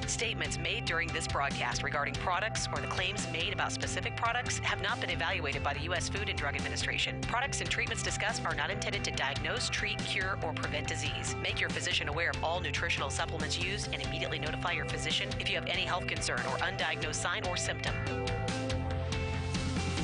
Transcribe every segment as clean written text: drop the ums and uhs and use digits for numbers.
Statements made during this broadcast regarding products or the claims made about specific products have not been evaluated by the U.S. Food and Drug Administration. Products and treatments discussed are not intended to diagnose, treat, cure, or prevent disease. Make your physician aware of all nutritional supplements used and immediately notify your physician if you have any health concern or undiagnosed sign or symptom.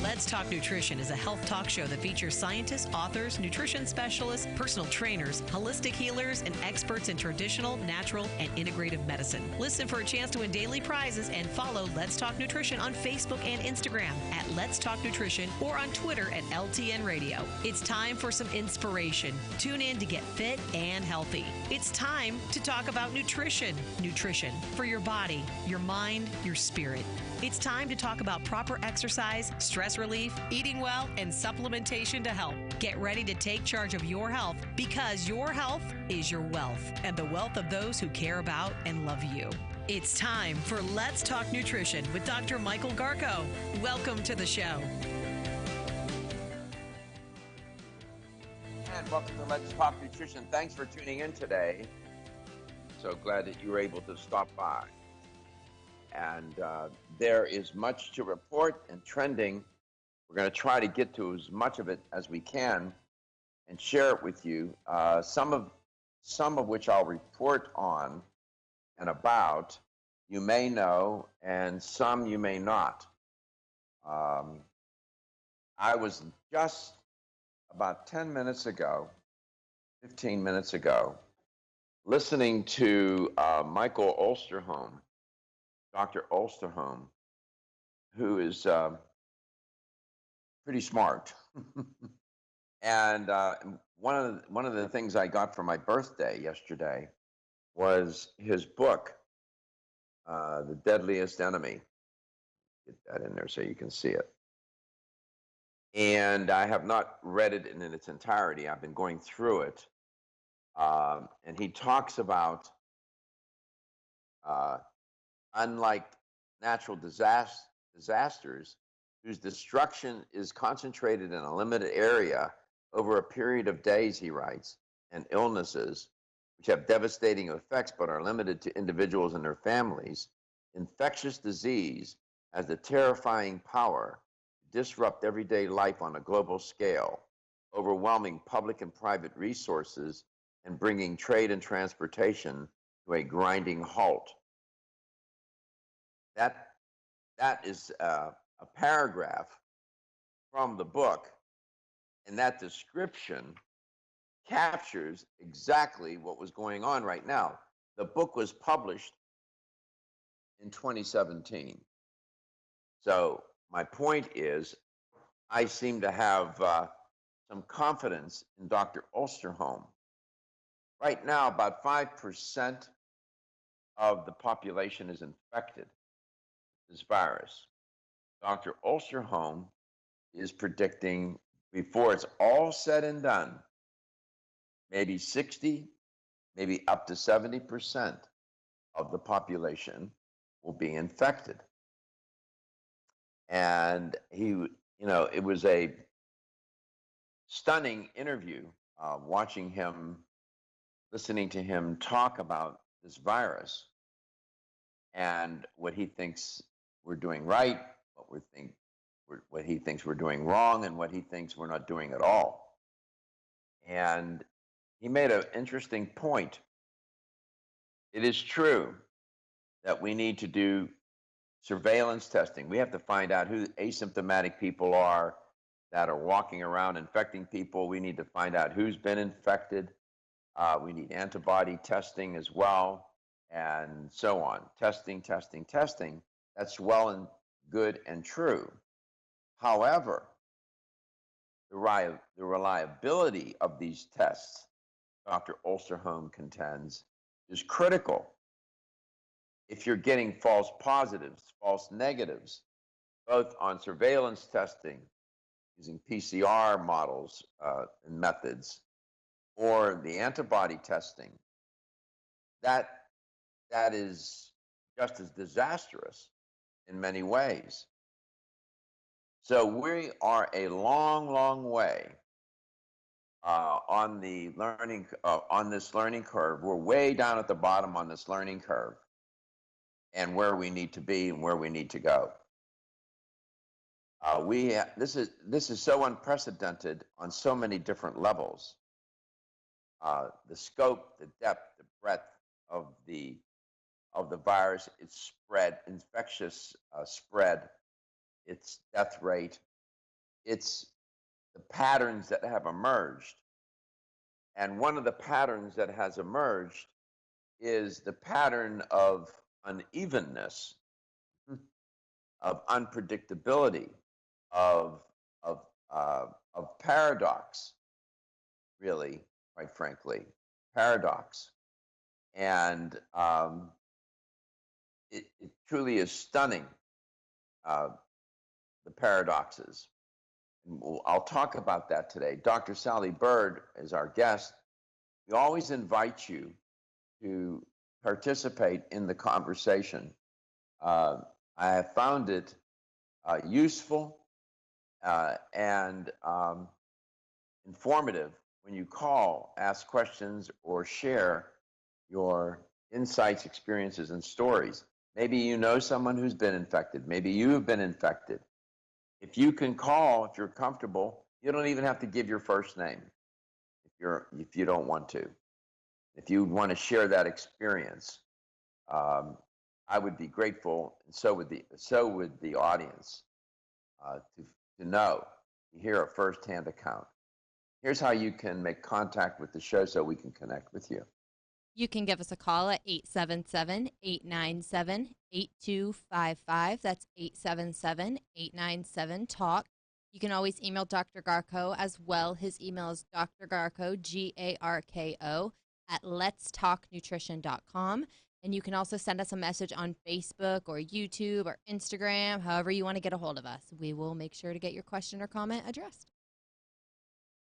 Let's Talk Nutrition is a health talk show that features scientists, authors, nutrition specialists, personal trainers, holistic healers, and experts in traditional, natural, and integrative medicine. Listen for a chance to win daily prizes and follow Let's Talk Nutrition on Facebook and Instagram at Let's Talk Nutrition or on Twitter at LTN Radio. It's time for some inspiration. Tune in to get fit and healthy. It's time to talk about nutrition. Nutrition for your body, your mind, your spirit. It's time to talk about proper exercise, stress relief, eating well, and supplementation to help. Get ready to take charge of your health because your health is your wealth and the wealth of those who care about and love you. It's time for Let's Talk Nutrition with Dr. Michael Garko. Welcome to the show. And welcome to Let's Talk Nutrition. Thanks for tuning in today. So glad that you were able to stop by. And there is much to report and trending. We're going to try to get to as much of it as we can and share it with you. Some of which I'll report on and about. You may know, and some you may not. I was just about 10 minutes ago, 15 minutes ago, listening to Michael Osterholm. Dr. Osterholm, who is pretty smart. And one of the things I got for my birthday yesterday was his book, The Deadliest Enemy. Get that in there so you can see it. And I have not read it in its entirety. I've been going through it. And he talks about unlike natural disasters, whose destruction is concentrated in a limited area over a period of days, he writes, and illnesses, which have devastating effects but are limited to individuals and their families, infectious disease has the terrifying power to disrupt everyday life on a global scale, overwhelming public and private resources and bringing trade and transportation to a grinding halt. That is a paragraph from the book, and that description captures exactly what was going on right now. The book was published in 2017. So my point is, I seem to have some confidence in Dr. Osterholm. Right now, about 5% of the population is infected with this virus. Dr. Osterholm is predicting, before it's all said and done, maybe 60, maybe up to 70% of the population will be infected. And it was a stunning interview, listening to him talk about this virus and what he thinks we're doing right, what he thinks we're doing wrong, and what he thinks we're not doing at all. And he made an interesting point. It is true that we need to do surveillance testing. We have to find out who asymptomatic people are that are walking around infecting people. We need to find out who's been infected. We need antibody testing as well, and so on. Testing. That's well and good and true. However, the reliability of these tests, Dr. Osterholm contends, is critical. If you're getting false positives, false negatives, both on surveillance testing using PCR models and methods, or the antibody testing, that is just as disastrous in many ways. So we are a long, long way on this learning curve. We're way down at the bottom on this learning curve. and where we need to be and where we need to go. This is so unprecedented on so many different levels. The scope, the depth, the breadth of the virus, its spread, infectious spread, its death rate, it's the patterns that have emerged. And one of the patterns that has emerged is the pattern of unevenness, of unpredictability, of paradox, really, quite frankly, paradox. And it truly is stunning, the paradoxes. I'll talk about that today. Dr. Sally Bird is our guest. We always invite you to participate in the conversation. I have found it useful and informative when you call, ask questions, or share your insights, experiences, and stories. Maybe you know someone who's been infected. Maybe you have been infected. If you can call, if you're comfortable, you don't even have to give your first name if you don't want to. If you want to share that experience, I would be grateful, and so would the audience, to know, to hear a firsthand account. Here's how you can make contact with the show so we can connect with you. You can give us a call at 877-897-8255. That's 877-897-TALK. You can always email Dr. Garko as well. His email is drgarko, Garko, at letstalknutrition.com. And you can also send us a message on Facebook or YouTube or Instagram, however you want to get a hold of us. We will make sure to get your question or comment addressed.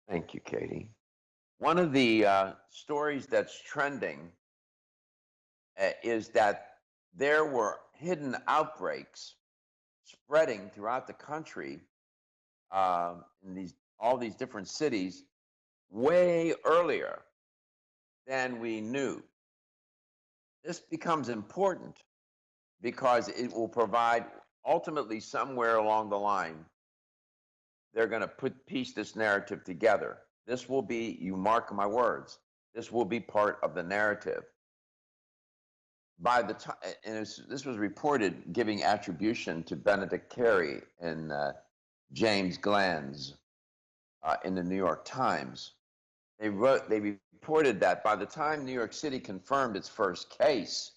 Thank you, Katie. One of the stories that's trending is that there were hidden outbreaks spreading throughout the country in all these different cities way earlier than we knew. This becomes important because it will provide, ultimately, somewhere along the line, they're going to piece this narrative together. This will be, you mark my words, this will be part of the narrative. By the time, and this was reported, giving attribution to Benedict Carey and James Glanz in the New York Times. They reported that by the time New York City confirmed its first case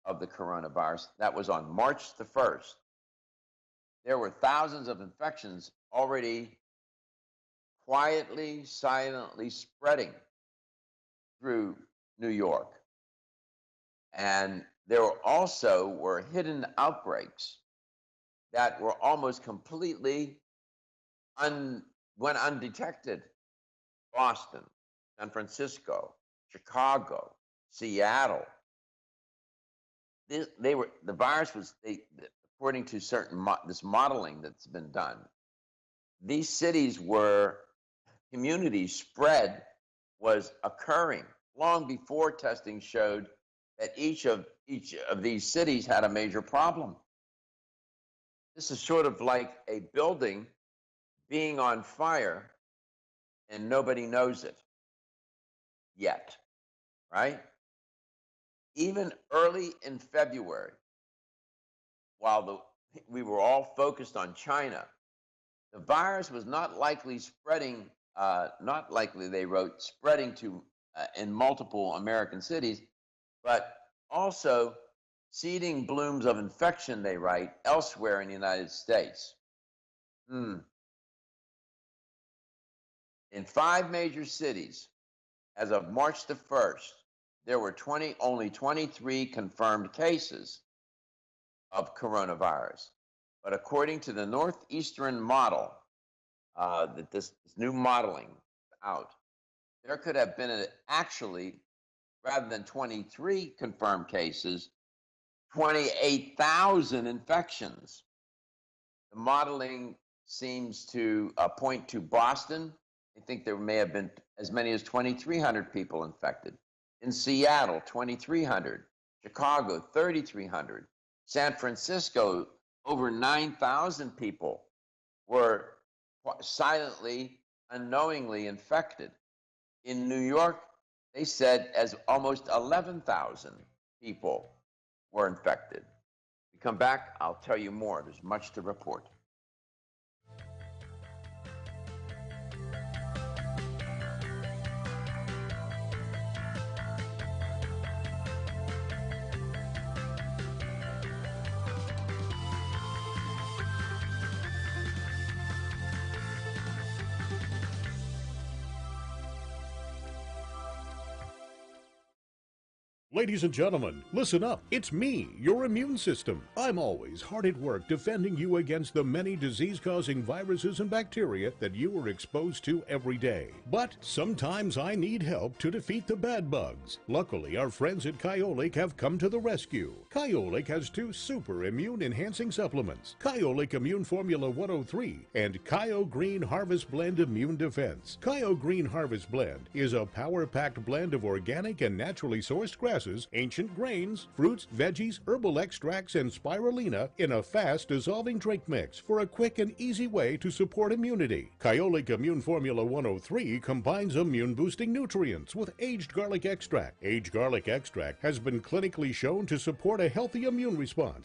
of the coronavirus, that was on March the 1st, there were thousands of infections already quietly, silently spreading through New York. And there were hidden outbreaks that were almost completely went undetected. Boston, San Francisco, Chicago, Seattle. The virus was, according to this modeling that's been done, these cities were community spread was occurring long before testing showed that each of these cities had a major problem. This is sort of like a building being on fire and nobody knows it yet, right? Even early in February, while we were all focused on China, the virus was not likely spreading, they wrote, spreading to in multiple American cities, but also seeding blooms of infection, they write, elsewhere in the United States. In 5 major cities, as of March the 1st, there were only 23 confirmed cases of coronavirus. But according to the Northeastern model, that this new modeling out, there could have been actually, rather than 23 confirmed cases, 28,000 infections. The modeling seems to point to Boston. I think there may have been as many as 2,300 people infected. In Seattle, 2,300. Chicago, 3,300. San Francisco, over 9,000 people were silently, unknowingly infected. In New York, they said as almost 11,000 people were infected. We come back, I'll tell you more. There's much to report. Ladies and gentlemen, listen up. It's me, your immune system. I'm always hard at work defending you against the many disease-causing viruses and bacteria that you are exposed to every day. But sometimes I need help to defeat the bad bugs. Luckily, our friends at Kyolic have come to the rescue. Kyolic has 2 super immune-enhancing supplements, Kyolic Immune Formula 103 and Kyo Green Harvest Blend Immune Defense. Kyo Green Harvest Blend is a power-packed blend of organic and naturally sourced grasses, ancient grains, fruits, veggies, herbal extracts, and spirulina in a fast-dissolving drink mix for a quick and easy way to support immunity. Kyolic Immune Formula 103 combines immune-boosting nutrients with aged garlic extract. Aged garlic extract has been clinically shown to support a healthy immune response